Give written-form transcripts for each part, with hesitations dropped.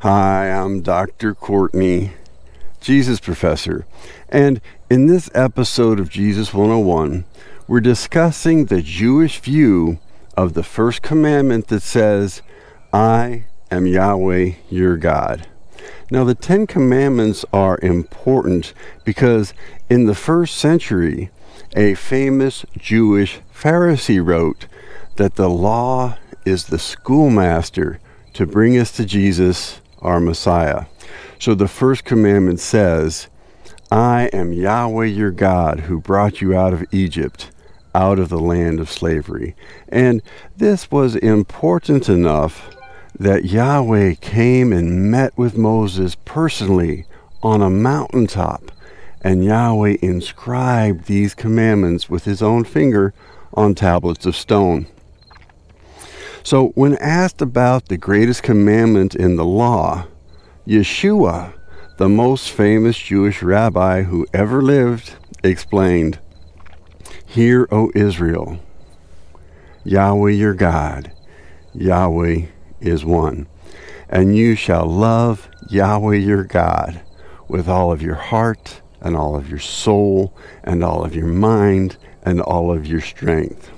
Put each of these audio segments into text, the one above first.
Hi, I'm Dr. Courtney, Jesus Professor, and in this episode of Jesus 101, we're discussing the Jewish view of the first commandment that says, I am Yahweh your God. Now, the 10 Commandments are important because in the first century, a famous Jewish Pharisee wrote that the law is the schoolmaster to bring us to Jesus, our Messiah. So the first commandment says, I am Yahweh your God who brought you out of Egypt, out of the land of slavery. And this was important enough that Yahweh came and met with Moses personally on a mountaintop, and Yahweh inscribed these commandments with his own finger on tablets of stone. So when asked about the greatest commandment in the law, Yeshua, the most famous Jewish rabbi who ever lived, explained, Hear, O Israel, Yahweh your God, Yahweh is one, and you shall love Yahweh your God with all of your heart and all of your soul and all of your mind and all of your strength.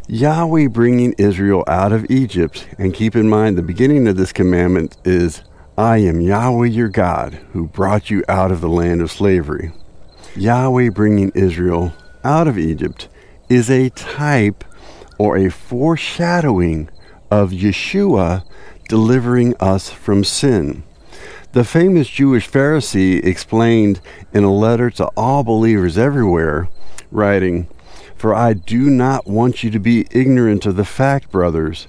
Yahweh bringing Israel out of Egypt, and keep in mind the beginning of this commandment is, I am Yahweh your God who brought you out of the land of slavery. Yahweh bringing Israel out of Egypt is a type or a foreshadowing of Yeshua delivering us from sin. The famous Jewish Pharisee explained in a letter to all believers everywhere, writing, For I do not want you to be ignorant of the fact, brothers,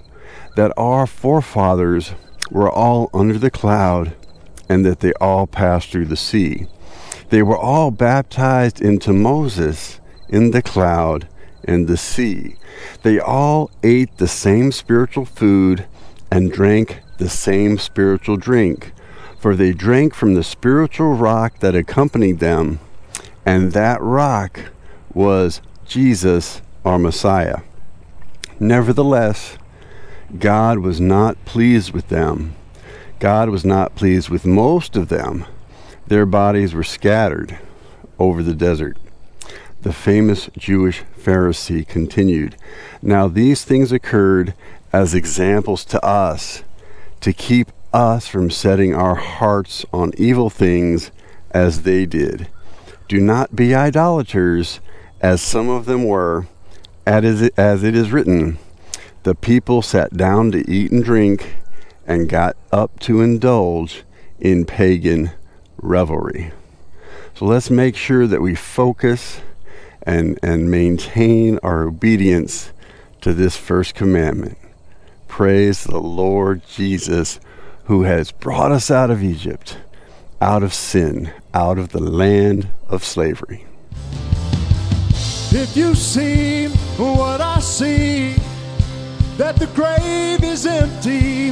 that our forefathers were all under the cloud, and that they all passed through the sea. They were all baptized into Moses in the cloud and the sea. They all ate the same spiritual food and drank the same spiritual drink, for they drank from the spiritual rock that accompanied them, and that rock was Jesus, our Messiah. Nevertheless, God was not pleased with them. God was not pleased with most of them. Their bodies were scattered over the desert. The famous Jewish Pharisee continued, Now these things occurred as examples to us, to keep us from setting our hearts on evil things as they did. Do not be idolaters, as some of them were, as it is written, the people sat down to eat and drink and got up to indulge in pagan revelry. So let's make sure that we focus and maintain our obedience to this first commandment. Praise the Lord Jesus, who has brought us out of Egypt, out of sin, out of the land of slavery. If you see what I see, that the grave is empty,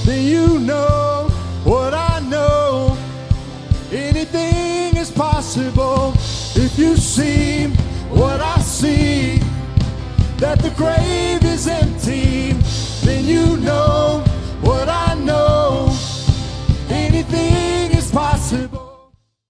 then you know what I know. Anything is possible. If you see what I see, that the grave